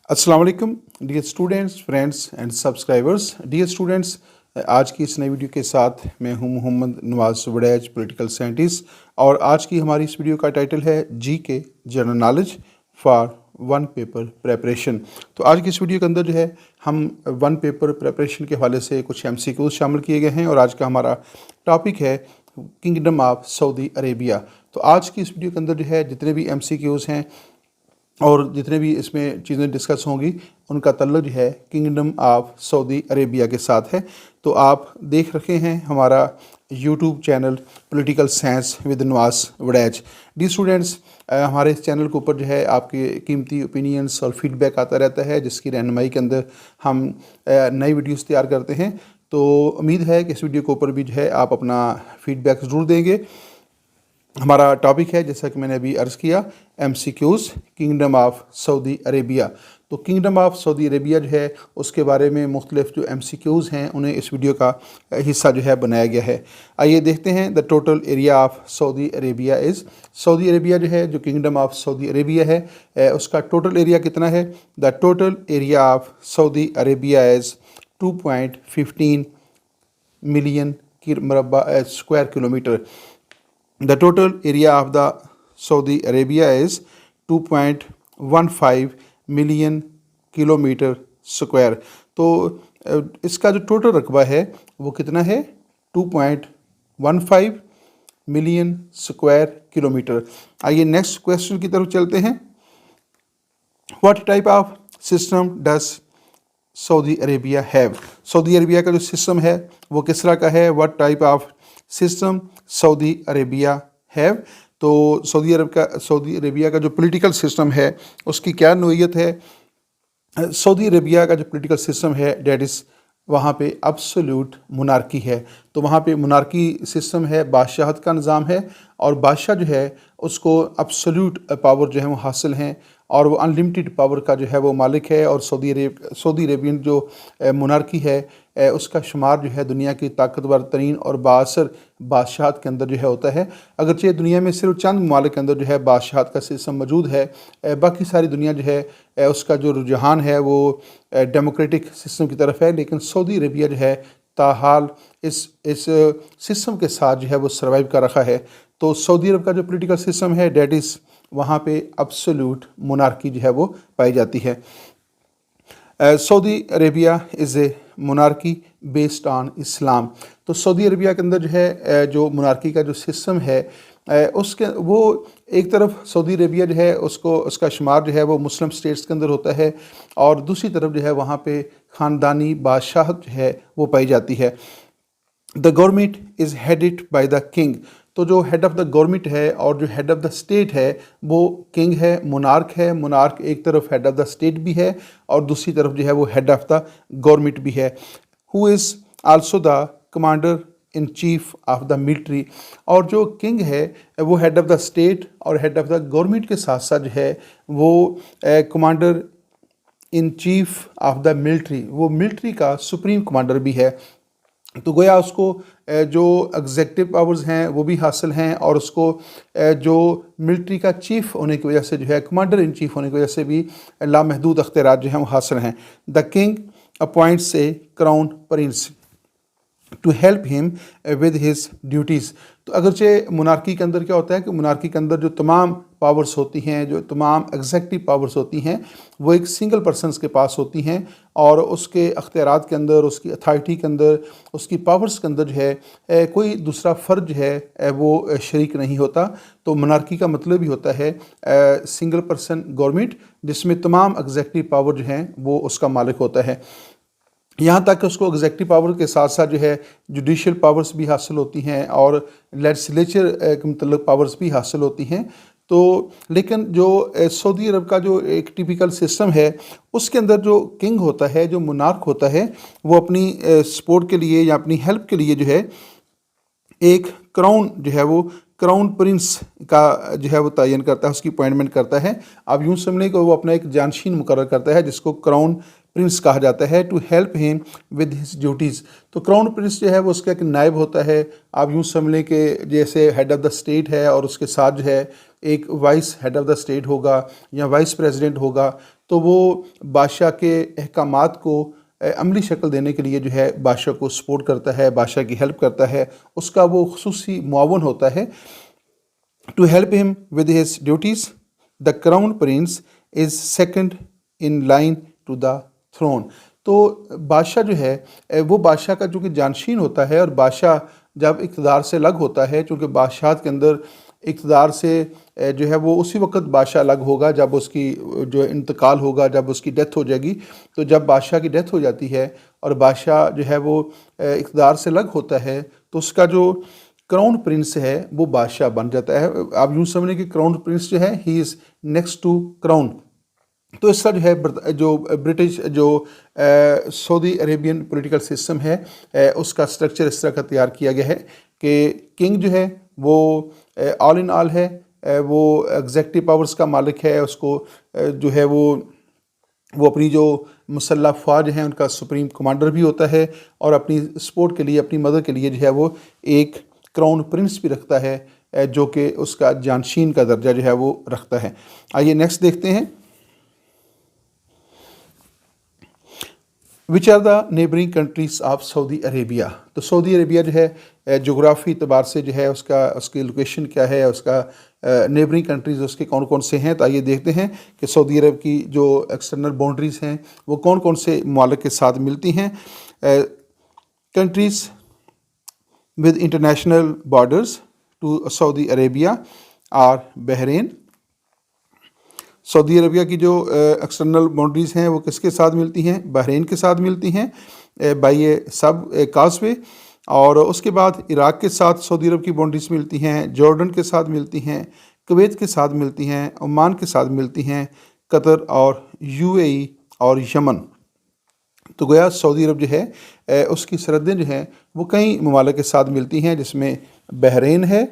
अस्सलाम वालेकुम dear students, friends and subscribers. Dear students, आज की इस नई वीडियो के साथ मैं हूं मोहम्मद नवाज वड़ैच, पॉलिटिकल साइंटिस्ट। और आज की हमारी इस वीडियो का टाइटल है जी के general knowledge for one paper preparation. तो आज की इस वीडियो के अंदर जो है हम वन पेपर प्रेपरेशन के हवाले से कुछ MCQs शामिल किए गए हैं और आज का हमारा टॉपिक है किंगडम ऑफ सऊदी अरेबिया। तो आज की इस वीडियो के अंदर जो है जितने भी MCQs हैं और जितने भी इसमें चीज़ें डिस्कस होंगी उनका तल्लुक जो है किंगडम ऑफ सऊदी अरेबिया के साथ है। तो आप देख रखे हैं हमारा YouTube channel political science with Nawaz Waraich. D students, हमारे इस चैनल के ऊपर जो है आपके कीमती ओपिनियंस और फीडबैक आता रहता है, जिसकी रहनुमाई के अंदर हम नई वीडियोस तैयार करते हैं। तो उम्मीद है कि इस वीडियो के ऊपर भी जो है आप अपना फीडबैक ज़रूर देंगे। हमारा टॉपिक है, जैसा कि मैंने अभी अर्ज़ किया, MCQs kingdom of Saudi Arabia. तो किंगडम ऑफ सऊदी अरेबिया जो है उसके बारे में मुख्तलिफ जो MCQs हैं उन्हें इस वीडियो का हिस्सा जो है बनाया गया है। आइए देखते हैं। The total area of Saudi Arabia is, Saudi Arabia जो है, जो किंगडम ऑफ सऊदी अरेबिया है, उसका टोटल एरिया कितना है। The total area of Saudi Arabia is 2.15 million मरबा square kilometre. The total area of the Saudi Arabia is 2.15 million kilometre square. तो इसका जो टोटल रकबा है वो कितना है, 2.15 मिलियन स्क्वायर किलोमीटर। आइए नेक्स्ट क्वेश्चन की तरफ चलते हैं। What type of system does Saudi Arabia have. Saudi Arabia का जो सिस्टम है वो किस तरह का है। What type of system Saudi Arabia have. तो सऊदी अरेबिया का जो पॉलिटिकल सिस्टम है उसकी क्या नोयत है। सऊदी अरेबिया का जो पॉलिटिकल सिस्टम है डेट इज़, वहाँ पे अब्सोल्यूट मोनार्की है। तो वहाँ पे मोनार्की सिस्टम है, बादशाहत का निज़ाम है और बादशाह जो है उसको अब्सोल्यूट पावर जो है वो हासिल हैं और वो अनलिमिटेड पावर का जो है वो मालिक है। और सऊदी अरेबियन जो मोनार्की है उसका शुमार जो है दुनिया की ताकतवर तरीन और बाअसर बादशाहत के अंदर जो है होता है। अगरचे दुनिया में सिर्फ चंद ममालिक के अंदर जो है बादशाहत का सिस्टम मौजूद है, बाकी सारी दुनिया जो है उसका जो रुझान है वो डेमोक्रेटिक सिस्टम की तरफ है। लेकिन सऊदी अरेबिया जो है ताहाल इस सिस्टम के साथ जो है वो सर्वाइव कर रखा है। तो सऊदी अरब का जो पॉलिटिकल सिस्टम है डेट इज़, वहाँ पे अब्सोल्यूट मोनार्की जो है वो पाई जाती है। Saudi Arabia is a monarchy based on Islam. तो सऊदी अरेबिया के अंदर जो है जो मोनार्की का जो सिस्टम है उसके वो एक तरफ सऊदी अरेबिया जो है उसका शुमार जो है वो मुस्लिम स्टेट्स के अंदर होता है और दूसरी तरफ जो है वहाँ पे ख़ानदानी बादशाहत जो है वो पाई जाती है। The government is headed by the king. तो जो हेड ऑफ़ द गवर्नमेंट है और जो हेड ऑफ़ द स्टेट है वो किंग है, मोनार्क है। मोनार्क एक तरफ हेड ऑफ़ द स्टेट भी है और दूसरी तरफ जो है वो हेड ऑफ़ द गवर्नमेंट भी है। Who is also the commander in chief of the military. और जो किंग है वो हेड ऑफ़ द स्टेट और हेड ऑफ़ द गवर्नमेंट के साथ साथ जो है वो commander in chief of the military, वो मिलिट्री का सुप्रीम कमांडर भी है। तो गोया उसको जो एग्जेक्टिव पावर्स हैं वो भी हासिल हैं और उसको जो मिलिट्री का चीफ़ होने की वजह से जो है, कमांडर इन चीफ होने की वजह से भी लामहदूद अख्तियारात जो हैं वो हासिल हैं। The king appoints a crown prince to help him with his duties. तो अगरचे मोनार्की के अंदर क्या होता है कि मोनार्की के अंदर जो तमाम पावर्स होती हैं, जो तमाम एग्जेक्टिव पावर्स होती हैं, वो एक सिंगल पर्सनस के पास होती हैं और उसके अख्तियारात के अंदर, उसकी अथॉरिटी के अंदर, उसकी पावर्स के अंदर जो है कोई दूसरा फ़र्द जो है वो शरीक नहीं होता। तो मोनार्की का मतलब ही होता है सिंगल पर्सन गवर्नमेंट, जिसमें तमाम एग्जेक्टिव पावर जो हैं वो उसका मालिक होता है। यहाँ तक कि उसको एग्जेक्टिव पावर के साथ साथ जो है जुडिशल पावर्स भी हासिल होती हैं और लेजिस्लेचर के मतलब पावर्स भी हासिल होती हैं। तो लेकिन जो सऊदी अरब का जो एक टिपिकल सिस्टम है उसके अंदर जो किंग होता है, जो मोनार्क होता है, वो अपनी सपोर्ट के लिए या अपनी हेल्प के लिए जो है एक क्राउन जो है वो क्राउन प्रिंस का जो है वो तयन करता है, उसकी अपॉइंटमेंट करता है। आप यूँ समझ लें कि वो अपना एक जानशीन मुकर्रर करता है जिसको क्राउन प्रिंस कहा जाता है, to help him with his duties. तो क्राउन प्रिंस जो है वो उसका एक नायब होता है। आप यूँ समझ लें कि जैसे हेड ऑफ़ द स्टेट है और उसके साथ जो है एक vice head of the state होगा या वाइस प्रेसिडेंट होगा। تو وہ بادشاہ کے احکامات کو عملی شکل دینے کے لیے جو ہے بادشاہ کو سپورٹ کرتا ہے، بادشاہ کی ہیلپ کرتا ہے، اس کا وہ خصوصی معاون ہوتا ہے. To help him with his duties, the crown prince is second in line to the throne. تو بادشاہ جو ہے وہ بادشاہ کا چونکہ جانشین ہوتا ہے، اور بادشاہ جب اقتدار سے الگ ہوتا ہے، چونکہ بادشاہت کے اندر اقتدار سے جو ہے وہ اسی وقت بادشاہ الگ ہوگا جب اس کی جو انتقال ہوگا، جب اس کی ڈیتھ ہو جائے گی. تو جب بادشاہ کی ڈیتھ ہو جاتی ہے اور بادشاہ جو ہے وہ اقتدار سے الگ ہوتا ہے، تو اس کا جو کراؤن پرنس ہے وہ بادشاہ بن جاتا ہے. آپ یوں سمجھیں کہ کراؤن پرنس جو ہے ہی از نیکسٹ ٹو کراؤن. تو اس طرح جو ہے جو برٹش جو سعودی عربین پولیٹیکل سسٹم ہے اس کا سٹرکچر اس طرح کا تیار کیا گیا ہے کہ کنگ جو ہے وہ آل ان آل ہے، وہ ایگزیکٹو پاورز کا مالک ہے. اس کو جو ہے وہ اپنی جو مسلح افواج ہیں ان کا سپریم کمانڈر بھی ہوتا ہے، اور اپنی سپورٹ کے لیے، اپنی مدد کے لیے جو ہے وہ ایک کراؤن پرنس بھی رکھتا ہے جو کہ اس کا جانشین کا درجہ جو ہے وہ رکھتا ہے. آئیے نیکسٹ دیکھتے ہیں. Which are the neighbouring countries of Saudi Arabia. تو سعودی عربیہ جو ہے جغرافی اعتبار سے جو ہے اس کی لوکیشن کیا ہے، اس کا نیبرنگ کنٹریز اس کے کون کون سے ہیں. تو آئیے دیکھتے ہیں کہ سعودی عرب کی جو ایکسٹرنل باؤنڈریز ہیں وہ کون کون سے ممالک کے ساتھ ملتی ہیں. Countries with international borders to Saudi Arabia are Bahrain. سعودی عربیہ کی جو ایکسٹرنل باؤنڈریز ہیں وہ کس کے ساتھ ملتی ہیں؟ بحرین کے ساتھ ملتی ہیں بائی سب کاسوے. اور اس کے بعد عراق کے ساتھ سعودی عرب کی باؤنڈریز ملتی ہیں، جارڈن کے ساتھ ملتی ہیں، کویت کے ساتھ ملتی ہیں، عمان کے ساتھ ملتی ہیں، قطر اور UAE اور یمن. تو گویا سعودی عرب جو ہے اس کی سرحدیں جو ہیں وہ کئی ممالک کے ساتھ ملتی ہیں، جس میں بحرین ہے،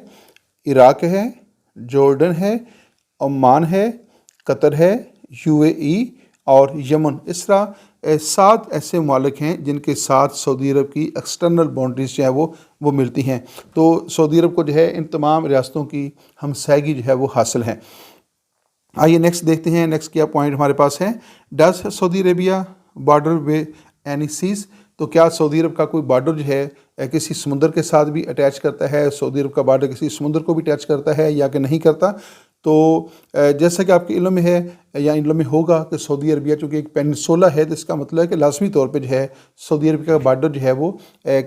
عراق ہے، جارڈن ہے، عمان ہے، قطر ہے، UAE اور یمن. اس طرح 7 ایسے ممالک ہیں جن کے ساتھ سعودی عرب کی ایکسٹرنل باؤنڈریز جو ہیں وہ ملتی ہیں. تو سعودی عرب کو جو ہے ان تمام ریاستوں کی ہمسائیگی جو ہے وہ حاصل ہے. آئیے نیکسٹ دیکھتے ہیں. نیکسٹ کیا پوائنٹ ہمارے پاس ہے؟ Does Saudi Arabia border with any seas. تو کیا سعودی عرب کا کوئی بارڈر جو ہے کسی سمندر کے ساتھ بھی اٹیچ کرتا ہے؟ سعودی عرب کا بارڈر کسی سمندر کو بھی اٹیچ کرتا ہے یا کہ نہیں کرتا؟ تو جیسا کہ آپ کے علم میں ہے یا علم میں ہوگا کہ سعودی عربیہ چونکہ ایک پینسولا ہے، تو اس کا مطلب ہے کہ لازمی طور پہ جو ہے سعودی عربیہ کا بارڈر جو ہے وہ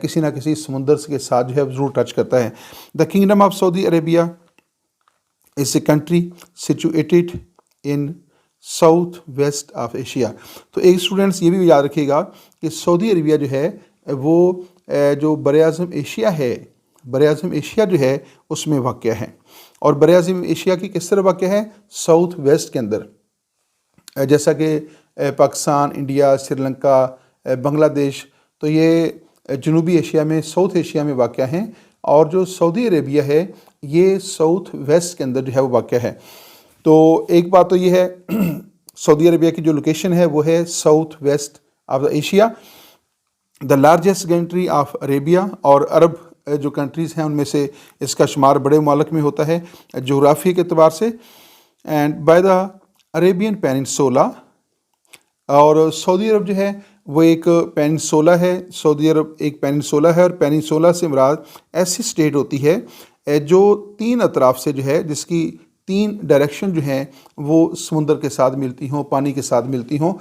کسی نہ کسی سمندر کے ساتھ جو ہے ضرور ٹچ کرتا ہے. The kingdom of Saudi Arabia is a country situated in South waste of Asia. تو ایک اسٹوڈنٹس یہ بھی یاد رکھے گا کہ سعودی عربیہ جو ہے وہ جو براعظم ایشیا ہے، براعظم ایشیا جو ہے اس میں واقع ہے. اور براعظم ایشیا کی کس طرح واقع ہے؟ ساؤتھ ویسٹ کے اندر، جیسا کہ پاکستان، انڈیا، سری لنکا، بنگلہ دیش. تو یہ جنوبی ایشیا میں، ساؤتھ ایشیا میں واقع ہیں، اور جو سعودی عربیہ ہے یہ ساؤتھ ویسٹ کے اندر جو ہے وہ واقع ہے. تو ایک بات تو یہ ہے سعودی عربیہ کی جو لوکیشن ہے وہ ہے south waste of the Asia. The largest country of Arabia. اور عرب جو کنٹریز ہیں ان میں سے اس کا شمار بڑے ممالک میں ہوتا ہے جغرافی کے اعتبار سے. And by the Arabian peninsula. اور سعودی عرب جو ہے وہ ایک پیننسولا ہے. سعودی عرب ایک پیننسولا ہے، اور پیننسولا سے مراد ایسی اسٹیٹ ہوتی ہے جو 3 اطراف سے جو ہے، جس کی 3 ڈائریکشن جو ہیں وہ سمندر کے ساتھ ملتی ہوں، پانی کے ساتھ ملتی ہوں،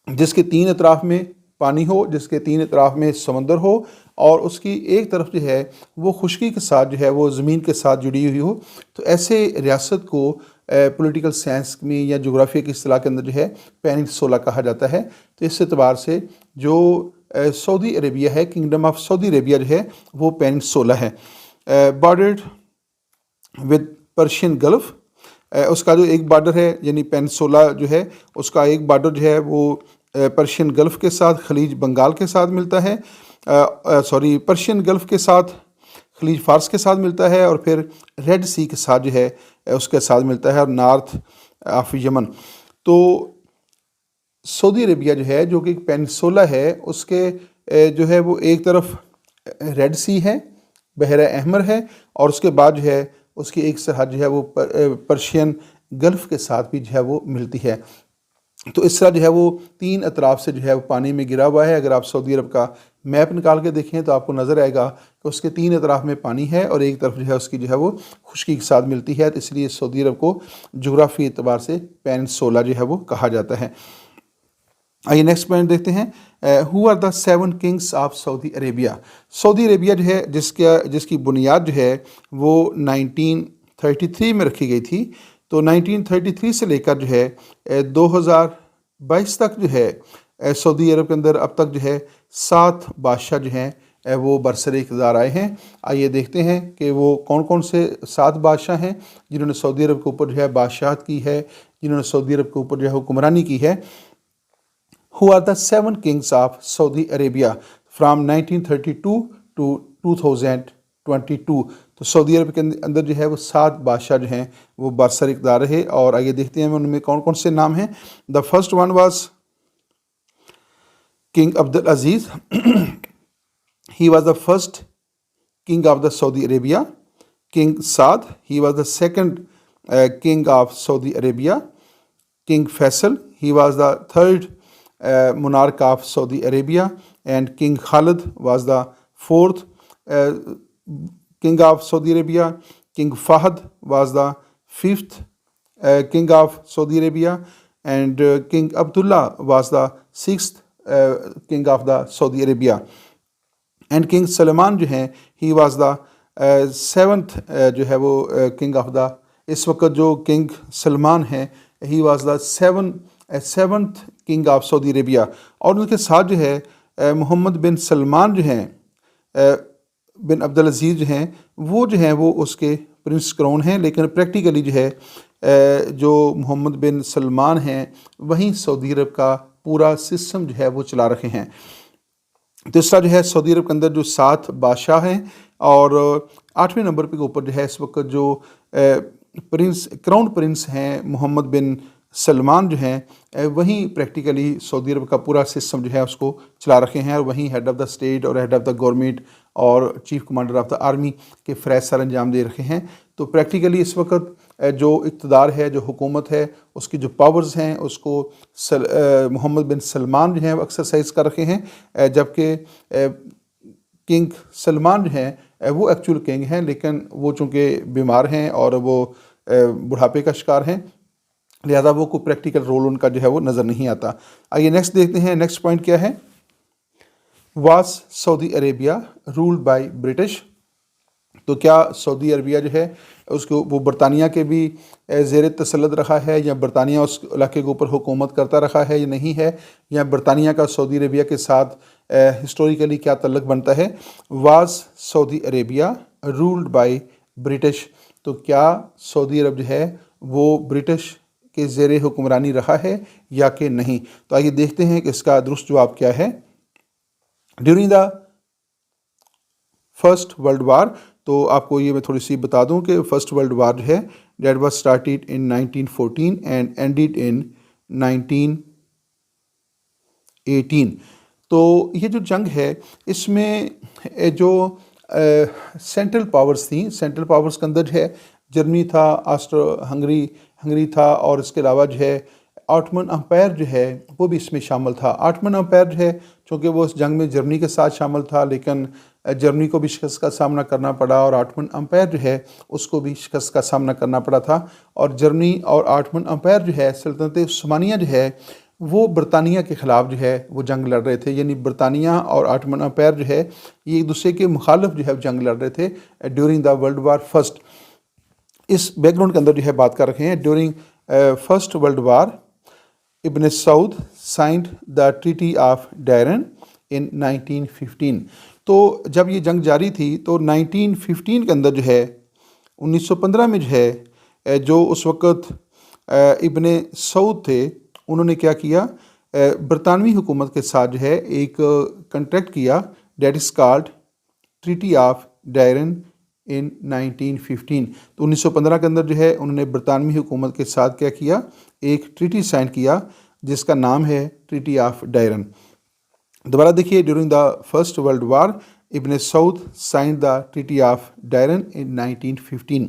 جس کے 3 اطراف میں پانی ہو، جس کے 3 اطراف میں سمندر ہو، اور اس کی ایک طرف جو ہے وہ خشکی کے ساتھ جو ہے وہ زمین کے ساتھ جڑی ہوئی ہو. تو ایسے ریاست کو پولیٹیکل سائنس میں یا جغرافیہ کی اصطلاح کے اندر جو ہے پیننسولا کہا جاتا ہے. تو اس اعتبار سے جو سعودی عربیہ ہے، کنگڈم آف سعودی عربیہ جو ہے وہ پیننسولا ہے. Bordered with Persian Gulf. اس کا جو ایک بارڈر ہے یعنی پیننسولا جو ہے اس کا ایک بارڈر جو ہے وہ پرشین گلف کے ساتھ خلیج بنگال کے ساتھ ملتا ہے، پرشین گلف کے ساتھ خلیج فارس کے ساتھ ملتا ہے، اور پھر ریڈ سی کے ساتھ جو ہے اس کے ساتھ ملتا ہے، اور نارتھ آف یمن. تو سعودی عربیہ جو ہے جو کہ ایک پیننسولا ہے، اس کے جو ہے وہ ایک طرف ریڈ سی ہے، بحیرہ احمر ہے، اور اس کے بعد جو ہے اس کی ایک سرحد جو ہے وہ پرشین گلف کے ساتھ بھی جو ہے وہ ملتی ہے. تو اس طرح جو ہے وہ 3 اطراف سے جو ہے وہ پانی میں گرا ہوا ہے. اگر آپ سعودی عرب کا میپ نکال کے دیکھیں تو آپ کو نظر آئے گا کہ اس کے 3 اطراف میں پانی ہے اور ایک طرف جو ہے اس کی جو ہے وہ خشکی کے ساتھ ملتی ہے. تو اس لیے سعودی عرب کو جغرافی اعتبار سے پینسولا جو ہے وہ کہا جاتا ہے. آئیے نیکسٹ پوائنٹ دیکھتے ہیں. Who are the 7 kings of Saudi Arabia. سعودی عربیہ جو ہے جس کی بنیاد جو ہے وہ 1933 میں رکھی گئی تھی. تو 1933 سے لے کر جو ہے 2022 تک جو ہے سعودی عرب کے اندر اب تک جو ہے 7 بادشاہ جو ہیں وہ برسر اقتدار آئے ہیں. آئیے دیکھتے ہیں کہ وہ کون کون سے 7 بادشاہ ہیں جنہوں نے سعودی عرب کے اوپر جو ہے بادشاہت کی ہے, جنہوں نے سعودی عرب کے اوپر جو ہے حکمرانی کی ہے. Who are the 7 kings of Saudi Arabia from 1932 to 2022. تو سعودی عرب کے اندر جو ہے وہ 7 بادشاہ جو ہیں وہ برسر اقتدار رہے. اور آئیے دیکھتے ہیں ان میں کون کون سے نام ہیں. The first one was king Abdul Aziz. He was the first king of the Saudi Arabia. King Saad, he was the second king of Saudi Arabia. King Faisal, he was the third monarch of Saudi Arabia, and King Khalid was the fourth king of Saudi Arabia. King Fahd was the fifth king of Saudi Arabia, and King Abdullah was the sixth king of the Saudi Arabia. And king Salman جو ہیں he was the 7th جو ہے وہ king of the, اس وقت جو king Salman ہیں he was the 7th king of Saudi Arabia. اور ان کے ساتھ جو ہے محمد بن سلمان جو ہیں بن عبدالعزیز جو ہیں وہ اس کے پرنس کرون ہیں. لیکن پریکٹیکلی جو ہے جو محمد بن سلمان ہیں وہیں سعودی عرب کا پورا سسٹم جو ہے وہ چلا رکھے ہیں. تیسرا جو ہے سعودی عرب کے اندر جو 7 بادشاہ ہیں اور 8ویں نمبر پہ اوپر جو ہے اس وقت جو کراؤن پرنس ہیں محمد بن سلمان جو ہیں وہیں پریکٹیکلی سعودی عرب کا پورا سسٹم جو ہے اس کو چلا رکھے ہیں, اور وہیں ہیڈ آف دا اسٹیٹ اور ہیڈ آف دا گورنمنٹ اور chief commander of the army کے فرائض سر انجام دے رکھے ہیں. تو پریکٹیکلی اس وقت جو اقتدار ہے, جو حکومت ہے, اس کی جو پاورز ہیں اس کو محمد بن سلمان جو ہیں وہ ایکسرسائز کر رکھے ہیں, جبکہ کنگ سلمان جو ہیں وہ ایکچول کنگ ہیں لیکن وہ چونکہ بیمار ہیں اور وہ بڑھاپے کا شکار ہیں, لہذا وہ کوئی پریکٹیکل رول ان کا جو ہے وہ نظر نہیں آتا. آئیے نیکسٹ دیکھتے ہیں. نیکسٹ پوائنٹ کیا ہے. Was Saudi Arabia ruled by British. تو کیا سعودی عربیہ جو ہے اس کو وہ برطانیہ کے بھی زیر تسلط رہا ہے, یا برطانیہ اس علاقے کے اوپر حکومت کرتا رہا ہے یا نہیں ہے, یا برطانیہ کا سعودی عربیہ کے ساتھ ہسٹوریکلی کیا تعلق بنتا ہے. Was Saudi Arabia ruled by British. تو کیا سعودی عرب جو ہے وہ برٹش کے زیر حکمرانی رہا ہے یا کہ نہیں. تو آئیے دیکھتے ہیں کہ اس کا درست جواب کیا ہے. During the first world war, تو آپ کو یہ میں تھوڑی سی بتا دوں کہ فرسٹ ورلڈ وار جو ہے that was started in 1914 and ended in 1918. تو یہ جو جنگ ہے اس میں جو سینٹرل پاورز تھیں, سینٹرل پاورز کے اندر جو ہے جرمنی تھا, ہنگری تھا, اور اس کے علاوہ جو ہے آٹمن امپائر جو ہے وہ بھی اس میں شامل تھا. آٹمن امپائر جو ہے چونکہ وہ اس جنگ میں جرمنی کے ساتھ شامل تھا لیکن جرمنی کو بھی شکست کا سامنا کرنا پڑا, اور آٹمن امپائر جو ہے اس کو بھی شکست کا سامنا کرنا پڑا تھا. اور جرمنی اور آٹمن امپائر جو ہے سلطنت عثمانیہ جو ہے وہ برطانیہ کے خلاف جو ہے وہ جنگ لڑ رہے تھے. یعنی برطانیہ اور آٹمن امپائر جو ہے یہ ایک دوسرے کے مخالف جو ہے جنگ لڑ رہے تھے during the world war first. اس بیک گراؤنڈ کے اندر جو ہے بات کر رکھے ہیں. During first world war Ibn Saud signed the treaty of Darin in 1915. تو جب یہ جنگ جاری تھی تو 1915 کے اندر جو ہے 1915 میں جو ہے جو اس وقت ابن سعود تھے انہوں نے کیا کیا, برطانوی حکومت کے ساتھ جو ہے ایک کنٹریکٹ کیا that is called treaty of Darin in 1915. تو 1915 کے اندر جو ہے انہوں نے برطانوی حکومت کے ساتھ کیا کیا, ایک ٹریٹی سائن کیا جس کا نام ہے ٹریٹی آف ڈائرن. دوبارہ دیکھیے, during the first world war Ibn Saud signed the treaty of Darin in 1915.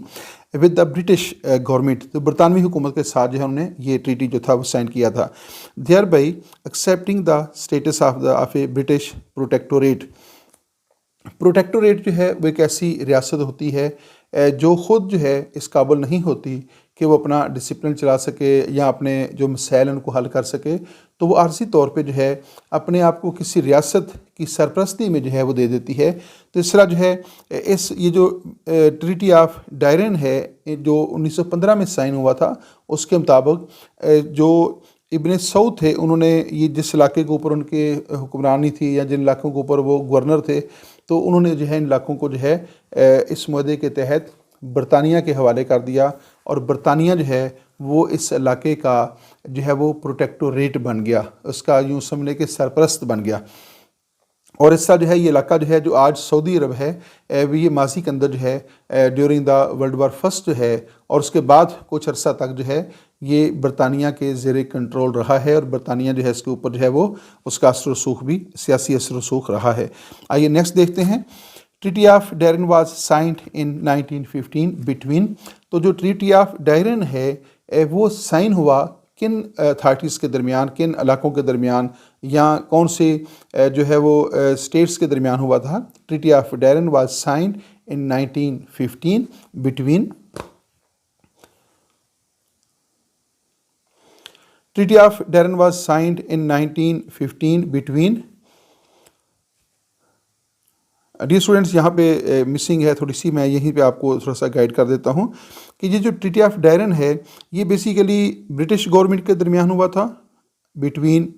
With the British government, तो बरतानवी हुकूमत के साथ जो है उन्होंने ये ट्रीटी जो था वो साइन किया था। Thereby accepting the status of a British protectorate. Protectorate जो है वो एक ऐसी रियासत होती है जो ख़ुद जो है इस काबिल नहीं होती कि वो अपना डिसिप्लिन चला सके या अपने जो मसाइल उनको हल कर सके, तो वो आर्जी तौर पे जो है अपने आप को किसी रियासत की सरपरस्ती में जो है वो दे देती है। तो इस तरह जो है ये जो ट्रीटी ऑफ डायरन है जो 1915 में साइन हुआ था, उसके मुताबिक जो इब्न सऊद थे उन्होंने ये जिस इलाके के ऊपर उनके हुक्मरानी थी या जिन इलाकों के ऊपर वो गवर्नर थे, तो उन्होंने जो है इन इलाकों को जो है इस मुआहदे के तहत बरतानिया के हवाले कर दिया और बरतानिया जो है वो इस इलाके का जो है वो प्रोटेक्टोरेट बन गया, उसका यूँ समझने के सरपरस्त बन गया। और इस तरह जो है ये इलाका जो है जो आज सऊदी अरब है ये माजी के अंदर जो है during the world war first जो है और उसके बाद कुछ अर्सा तक जो है ये बरतानिया के ज़ेर कंट्रोल रहा है और बरतानिया जो है इसके ऊपर जो है वो उसका असर रसूख भी सियासी असर रसूख रहा है। आइए नेक्स्ट देखते हैं। Treaty of Darin was signed in 1915 between, तो जो ट्रीटी ऑफ डायरन है वो साइन हुआ किन अथॉरिटीज़ के दरमियान, किन इलाकों के दरमियान या कौन से जो है वो स्टेट्स के दरमियान हुआ था। Treaty of Darin was signed in 1915 between treaty of Darin was signed in 1915 between. Dear students, यहाँ पे मिसिंग है थोड़ी सी, मैं यहीं पे आपको थोड़ा सा गाइड कर देता हूँ कि ये जो ट्रीटी ऑफ डायरन है ये बेसिकली ब्रिटिश गवर्नमेंट के दरमियान हुआ था बिटवीन,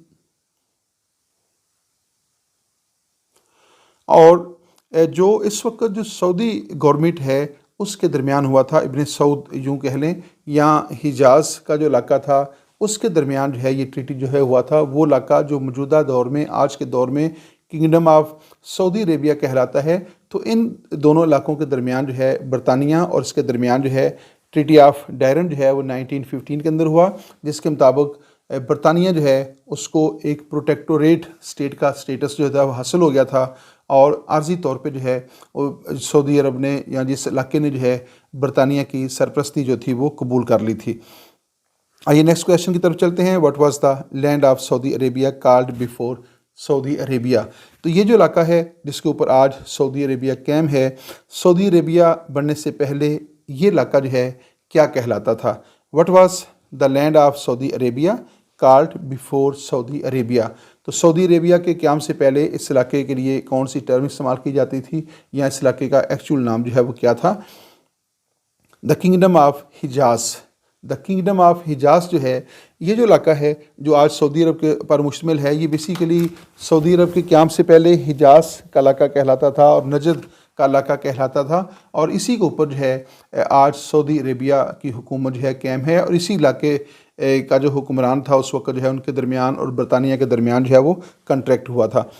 और जो इस वक्त जो सऊदी गवर्नमेंट है उसके दरमियान हुआ था। इब्न सऊद यूँ कह लें या हिजाज का जो इलाका था उसके दरमियान जो है ये ट्रीटी जो है हुआ था। वो इलाका जो मौजूदा दौर में आज के दौर में किंगडम ऑफ सऊदी अरेबिया कहलाता है। तो इन दोनों इलाकों के दरमियान जो है बरतानिया और इसके दरमियान जो है ट्रीटी ऑफ डायरन जो है वो 1915 के अंदर हुआ, जिसके मुताबिक बरतानिया जो है उसको एक प्रोटेक्टोरेट स्टेट का स्टेटस जो था वो हासिल हो गया था और आर्जी तौर पे जो है वो सऊदी अरब ने या जिस इलाके ने जो है बरतानिया की सरपरस्ती जो थी वो कबूल कर ली थी। आइए नेक्स्ट क्वेश्चन की तरफ चलते हैं। What was the land of Saudi Arabia called before Saudi Arabia. तो ये जो इलाका है जिसके ऊपर आज सऊदी अरेबिया कायम है, सऊदी अरेबिया बनने से पहले ये इलाका जो है क्या कहलाता था। What was the land of Saudi Arabia called before Saudi Arabia. तो सऊदी अरेबिया के क़याम से पहले इस इलाके के लिए कौन सी टर्म इस्तेमाल की जाती थी या इस इलाके का एक्चुअल नाम जो है वो क्या था। The kingdom of Hijaz. The kingdom of Hijaz जो है ये जो इलाका है जो आज सऊदी अरब के पर मुश्तमिल है, ये बेसिकली सऊदी अरब के क़याम से पहले हिजाज का इलाका कहलाता था और नजद का इलाका कहलाता था और इसी के ऊपर जो है आज सऊदी अरेबिया की हुकूमत जो है कायम है और इसी इलाके का जो हुक्मरान था उस वक्त जो है उनके दरमियान और बरतानिया के दरमियान जो है वो कंट्रैक्ट हुआ था।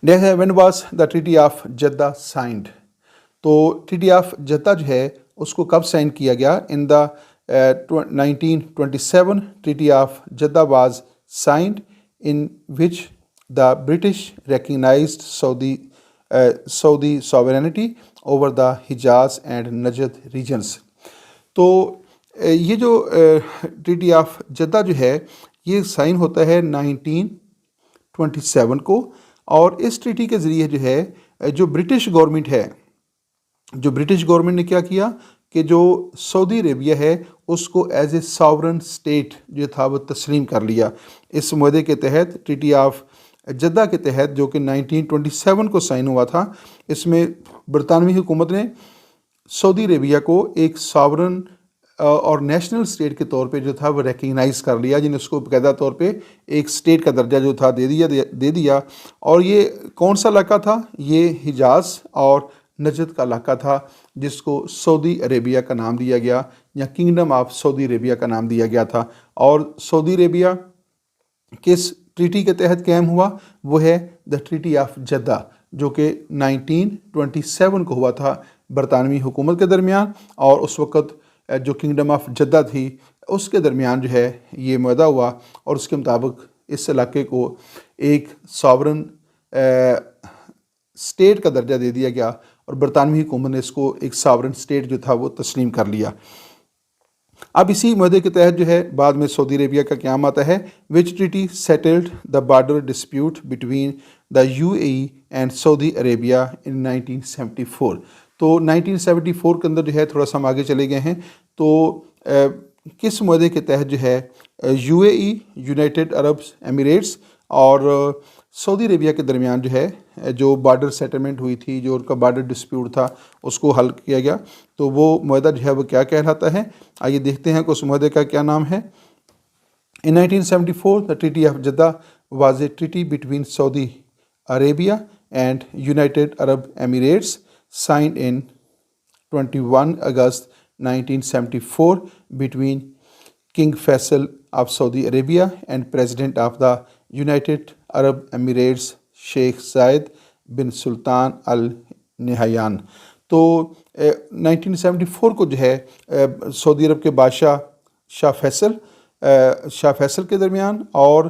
When was the treaty of Jeddah signed. तो ट्रीटी ऑफ जद्दा जो है उसको कब साइन किया गया। In the 1927 treaty of Jeddah was signed in which the British recognised Saudi sovereignty over the Hijaz and Najd regions. तो ये जो ट्रीटी ऑफ जद्दा जो है ये साइन होता है 1927 को और इस ट्रीटी के ज़रिए जो है जो ब्रिटिश गवर्नमेंट है, जो ब्रिटिश गवर्नमेंट ने क्या किया कि जो सऊदी अरेबिया है उसको एज ए सॉवरन स्टेट जो था वो तस्लीम कर लिया। इस मुआहदे के तहत ट्रीटी ऑफ जद्दा के तहत जो कि 1927 को साइन हुआ था, इसमें बरतानवी हुकूमत ने सऊदी अरेबिया को एक सॉवरन और नेशनल स्टेट के तौर पे जो था वो रिकग्नाइज़ कर लिया, जिन्हें उसको बाकायदा तौर पे एक स्टेट का दर्जा जो था दे दिया। और ये कौन सा इलाका था, ये हिजाज और नजद का इलाका था जिसको सऊदी अरेबिया का नाम दिया गया या किंगडम ऑफ सऊदी अरेबिया का नाम दिया गया था। और सऊदी अरेबिया किस ट्रीटी के तहत कायम हुआ, वो है द ट्रीटी ऑफ जद्दा जो कि 1927 को हुआ था बरतानवी हुकूमत के दरमियान और उस वक़्त जो किंगडम ऑफ जद्दा थी उसके दरमियान जो है ये मुआहदा हुआ और उसके मुताबिक इस इलाके को एक सॉवरन स्टेट का दर्जा दे दिया गया اور برطانوی حکومت نے اس کو ایک ساورن اسٹیٹ جو تھا وہ تسلیم کر لیا. اب اسی معاہدے کے تحت جو ہے بعد میں سعودی عربیہ کا قیام آتا ہے. Which treaty settled the border dispute between the UAE and Saudi Arabia in 1974. تو 1974 کے اندر جو ہے تھوڑا سا ہم آگے چلے گئے ہیں. تو کس معاہدے کے تحت جو ہے UAE یونائٹڈ عرب ایمریٹس اور سعودی عربیہ کے درمیان جو ہے جو بارڈر سیٹلمنٹ ہوئی تھی, جو ان کا بارڈر ڈسپیوٹ تھا, اس کو حل کیا گیا. تو وہ معاہدہ جو ہے وہ کیا کہلاتا ہے, آئیے دیکھتے ہیں کہ اس معاہدے کا کیا نام ہے. In 1974, the Treaty of Jeddah was a treaty between Saudi Arabia and United Arab Emirates, signed in 21 August 1974 between King Faisal of Saudi Arabia and President of the United Arab Emirates Sheikh Zayed bin Sultan Al Nahyan. تو 1974 کو جو ہے سعودی عرب کے بادشاہ شاہ فیصل کے درمیان اور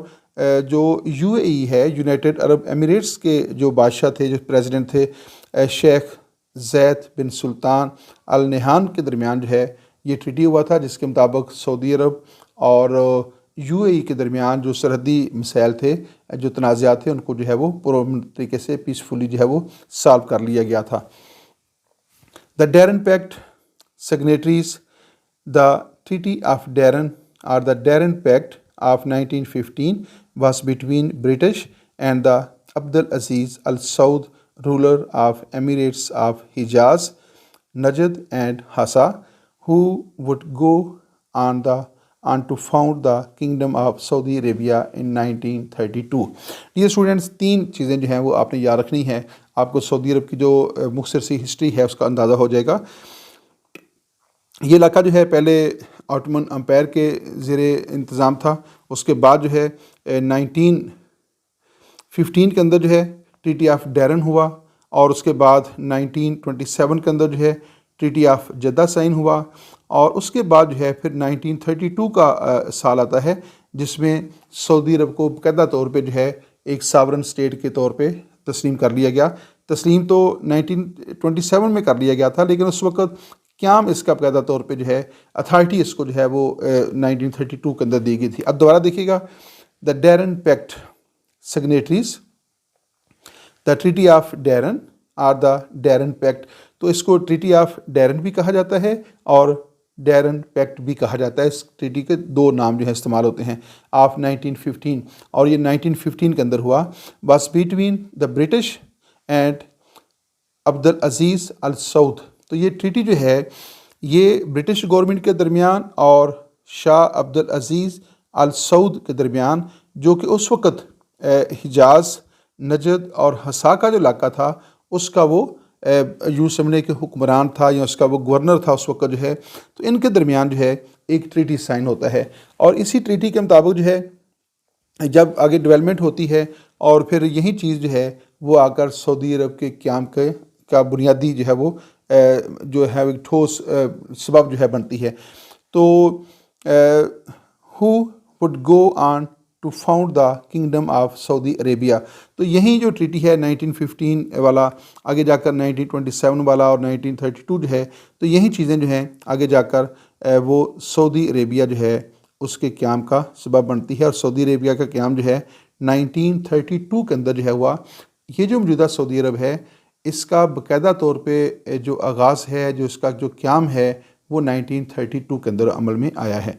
جو UAE ہے یونائٹڈ عرب ایمریٹس کے جو بادشاہ تھے, جو پریزیڈنٹ تھے, شیخ زید بن سلطان ال نہیان کے درمیان جو ہے یہ ٹریٹی ہوا تھا, جس کے مطابق سعودی عرب اور UAE کے درمیان جو سرحدی مسائل تھے, جو تنازعات تھے, ان کو جو ہے وہ پرامن طریقے سے پیسفلی جو ہے وہ سالو کر لیا گیا تھا. The Darren Pact signatories. The Treaty of Darren or the Darren Pact of 1915 was between British and the Abdul Aziz Al Saud, ruler of Emirates of Hijaz, Najd and Hassa, who would go on to found the Kingdom of Saudi Arabia in 1932. یہ students تین چیزیں جو ہیں وہ آپ نے یاد رکھنی ہیں. آپ کو سعودی عرب کی جو مختصر سی ہسٹری ہے اس کا اندازہ ہو جائے گا. یہ علاقہ جو ہے پہلے آٹومن امپائر کے زیر انتظام تھا. اس کے بعد جو ہے 1915 کے اندر جو ہے ٹریٹی آف ڈیرن ہوا, اور اس کے بعد 1927 کے اندر جو ہے ٹریٹی آف جدہ سائن ہوا, اور اس کے بعد جو ہے پھر 1932 کا سال آتا ہے جس میں سعودی عرب کو باقاعدہ طور پہ جو ہے ایک ساورن اسٹیٹ کے طور پہ تسلیم کر لیا گیا. تسلیم تو 1927 میں کر لیا گیا تھا, لیکن اس وقت قیام اس کا باقاعدہ طور پہ جو ہے اتھارٹی اس کو جو ہے وہ 1932 کے اندر دی گئی تھی. اب دوبارہ دیکھیے گا, the Darin pact signatories, the treaty of Darin اور دا ڈیرن پیکٹ. تو اس کو ٹریٹی آف ڈیرن بھی کہا جاتا ہے اور ڈیرن پیکٹ بھی کہا جاتا ہے. اس ٹریٹی کے دو نام جو ہیں استعمال ہوتے ہیں, آف 1915, اور یہ 1915 کے اندر ہوا. Was between the British and عبد العزیز ال سعود. تو یہ ٹریٹی جو ہے یہ برٹش گورنمنٹ کے درمیان اور شاہ عبد العزیز ال سعود کے درمیان, جو کہ اس وقت حجاز, نجد اور حسا کا جو علاقہ تھا اس کا وہ یوں سمجھنے کے حکمران تھا, یا اس کا وہ گورنر تھا اس وقت جو ہے. تو ان کے درمیان جو ہے ایک ٹریٹی سائن ہوتا ہے, اور اسی ٹریٹی کے مطابق جو ہے جب آگے ڈیولپمنٹ ہوتی ہے اور پھر یہی چیز جو ہے وہ آ کر سعودی عرب کے قیام کا بنیادی جو ہے وہ جو ہے ایک ٹھوس سبب جو ہے بنتی ہے. تو who would go on to found the kingdom of Saudi Arabia. تو یہی جو ٹریٹی ہے 1915 والا, آگے جا کر 1927 والا اور 1932 جو ہے, تو یہی چیزیں جو ہیں آگے جا کر وہ سعودی عربیہ جو ہے اس کے قیام کا سبب بنتی ہے. اور سعودی عربیہ کا قیام جو ہے 1932 کے اندر جو ہے ہوا. یہ جو موجودہ سعودی عرب ہے اس کا باقاعدہ طور پہ جو آغاز ہے, جو اس کا جو قیام ہے وہ 1932 کے اندر عمل میں آیا ہے.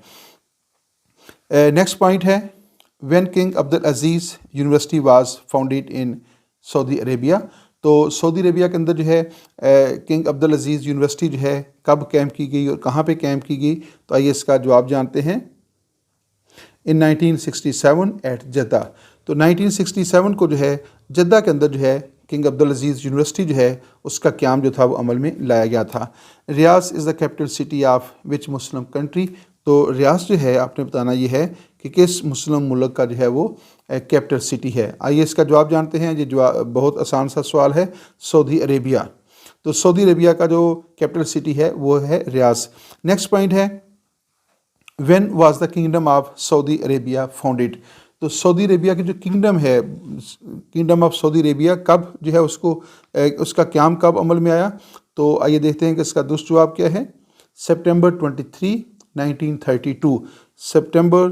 نیکسٹ پوائنٹ ہے, when king Abdul Aziz university was founded in Saudi Arabia. تو سعودی عربیہ کے اندر جو ہے کنگ عبد العزیز یونیورسٹی جو ہے کب قائم کی گئی اور کہاں پہ قائم کی گئی, تو آئیے اس کا جواب جانتے ہیں. ان 1967 ایٹ جدہ. تو 1967 کو جو ہے جدہ کے اندر جو ہے کنگ عبد العزیز یونیورسٹی جو ہے اس کا قیام جو تھا وہ عمل میں لایا گیا تھا. Riyadh is the capital city of which Muslim country. تو ریاض جو ہے آپ نے بتانا یہ ہے کہ کس مسلم ملک کا جو ہے وہ کیپٹل سٹی ہے. آئیے اس کا جواب جانتے ہیں. یہ جواب بہت آسان سا سوال ہے, سعودی عربیہ. تو سعودی عربیہ کا جو کیپٹل سٹی ہے وہ ہے ریاض. نیکسٹ پوائنٹ ہے, when was the kingdom of Saudi Arabia founded. तो सऊदी अरेबिया की जो किंगडम है, किंगडम ऑफ सऊदी अरेबिया, कब जो है उसको उसका क़याम कब अमल में आया? तो आइए देखते हैं कि इसका दुरुस्त जवाब क्या है। सितंबर 23, 1932, सितंबर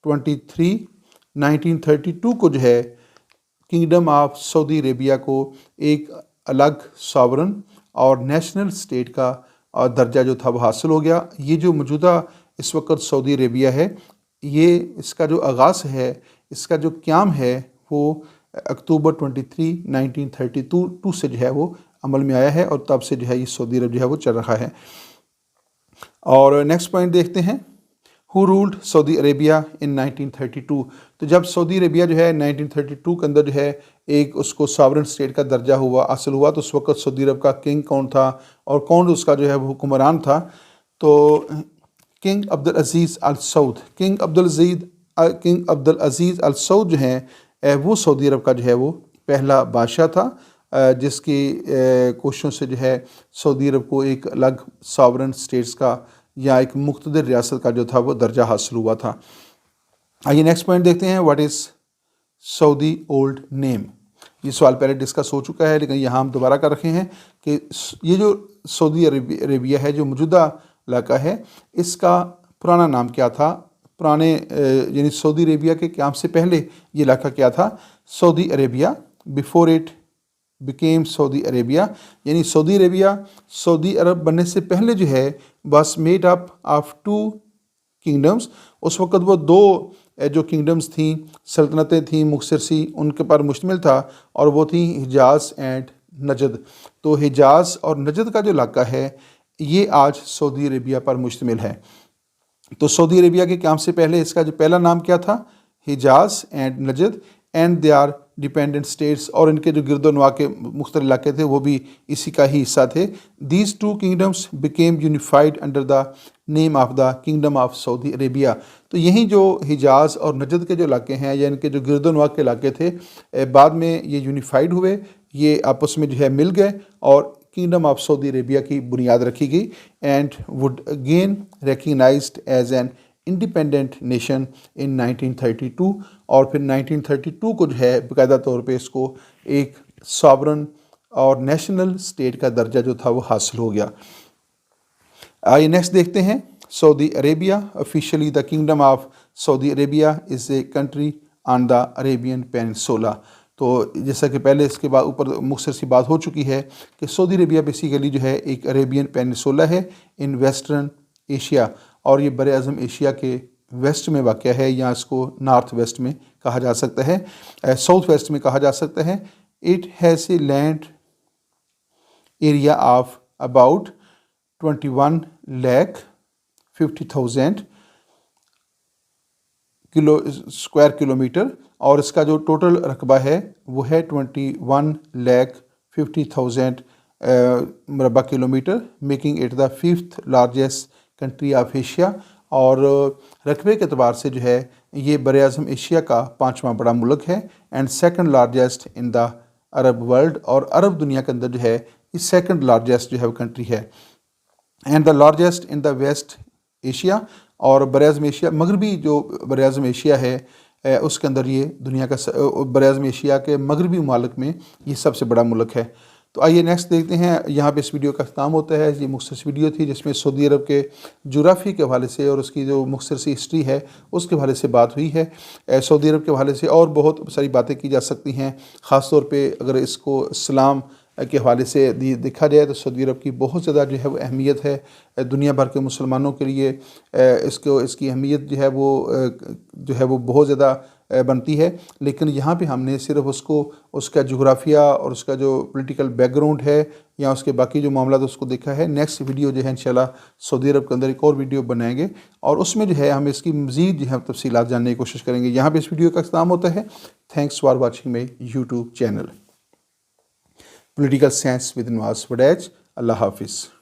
23, 1932 को जो है किंगडम ऑफ सऊदी अरेबिया को एक अलग सॉवरन और नेशनल स्टेट का दर्जा जो था वो हासिल हो गया। ये जो मौजूदा इस वक्त सऊदी अरेबिया है, ये इसका जो आगाज़ है, इसका जो क़याम है वो अक्टूबर 23, 1932 से जो है वो अमल में आया है और तब से जो है ये सऊदी अरब जो है वो चल रहा है। और नेक्स्ट पॉइंट देखते हैं, हु रूल्ड सऊदी अरेबिया इन 1932। तो जब सऊदी अरेबिया जो है 1932 के अंदर जो है एक उसको सॉवरन स्टेट का दर्जा हासिल हुआ, तो उस वक्त सऊदी अरब का किंग कौन था और कौन उसका जो है वो हुक्मरान था? तो किंग अब्दुल अजीज़ अल सऊद, किंग अब्दुल अजीज़ अल सऊद जो हैं वो सऊदी अरब का जो है वो पहला बादशाह था, जिसकी कोशिशों से जो है सऊदी अरब को एक अलग सॉवरन स्टेट्स का या एक मुख्तदर रियासत का जो था वो दर्जा हासिल हुआ था। आइए नेक्स्ट पॉइंट देखते हैं, what is Saudi old name. ये सवाल पहले डिस्कस हो चुका है, लेकिन यहाँ हम दोबारा कर रखे हैं कि ये जो सऊदी अरेबिया है, जो मौजूदा इलाका है, इसका पुराना नाम क्या था? पुराने यानी सऊदी अरेबिया के क़याम से पहले ये इलाका क्या था? Saudi Arabia, before it became Saudi Arabia, यानी सऊदी अरेबिया सऊदी अरब बनने से पहले जो है बस मेड अप ऑफ 2 किंगडम्स। उस वक़्त वो 2 जो किंगडम्स थी, सल्तनतें थीं मुख्तसर सी, उनके पर मुश्तमिल था, और वो थी हिजाज़ एंड नजद। तो हिजाज़ और नजद का जो इलाका है ये आज सऊदी अरेबिया पर मुश्तमिल है। तो सऊदी अरेबिया के क़याम से पहले इसका जो पहला नाम क्या था? Hijaz and Najd, and they are dependent states, और इनके जो गिरदोनवा के मुख्तलिफ इलाके थे वो भी इसी का ही हिस्सा थे। These 2 kingdoms became unified under the name of the kingdom of Saudi Arabia. तो यही जो हिजाज़ और नजद के जो इलाके हैं या इनके जो गिरदोनवा के इलाके थे, बाद में ये यूनिफाइड हुए, ये आपस में जो है मिल गए और किंगडम ऑफ सऊदी अरेबिया की बुनियाद रखी गई, and would again recognised as an independent nation in 1932। और फिर 1932 को जो है बाकायदा तौर पे इसको एक सॉवरन और नेशनल स्टेट का दर्जा जो था वो हासिल हो गया। आइए नेक्स्ट देखते हैं, Saudi Arabia officially the kingdom of Saudi Arabia is a country on the Arabian peninsula. तो जैसा कि पहले इसके बाद ऊपर मुख्तसर सी बात हो चुकी है कि सऊदी अरेबिया बेसिकली जो है एक अरेबियन पेनिनसुला है इन वेस्टर्न एशिया, और ये बरे आज़म एशिया के वेस्ट में वाक़या है, या इसको नॉर्थ वेस्ट में कहा जा सकता है, साउथ वेस्ट में कहा जा सकता है। It has a land area of about 21,50,000 square kilometre, और इसका जो टोटल रकबा है वो है 21,50,000 मरबा kilometre, making it the 5th largest country of Asia. और रकबे के अतबार से जो है ये बरे आज़म एशिया का 5वां बड़ा मुल्क है, and 2nd largest in the Arab world, और अरब दुनिया के अंदर जो है ये 2nd लार्जेस्ट जो है वो कंट्री है, and the largest in the West Asia. और बरे आज़म एशिया, मगरबी जो बरे आज़म एशिया है उसके अंदर ये दुनिया का बरे आज़म एशिया के मगरबी मुमालिक में ये सबसे बड़ा मुल्क है। तो आइए नेक्स्ट देखते हैं, यहाँ पे इस वीडियो का अख्ताम होता है। ये मुख्तसर वीडियो थी जिसमें सऊदी अरब के जोग्राफ़ी के हवाले से और उसकी जो मुख्तसर सी हिस्ट्री है उसके हवाले से बात हुई है। सऊदी अरब के हवाले से और बहुत सारी बातें की जा सकती हैं, ख़ास तौर पे अगर इसको इस्लाम के हवाले से देखा जाए तो सऊदी अरब की बहुत ज़्यादा जो है वो अहमियत है दुनिया भर के मुसलमानों के लिए। इसकी अहमियत जो है वो बहुत ज़्यादा बनती है, लेकिन यहाँ पे हमने सिर्फ उसका जोग्राफिया और उसका जो पॉलिटिकल बैकग्राउंड है या उसके बाकी जो मामला उसको देखा है। नेक्स्ट वीडियो जो है इंशाल्लाह सऊदी अरब के अंदर एक और वीडियो बनाएंगे और उसमें जो है हम इसकी मज़ीद जो है तफसीलात जानने की कोशिश करेंगे। यहाँ पे इस वीडियो का इख्तिताम होता है। Thanks for watching my YouTube channel political science with Nawaz Waraich. अल्लाह हाफिज़।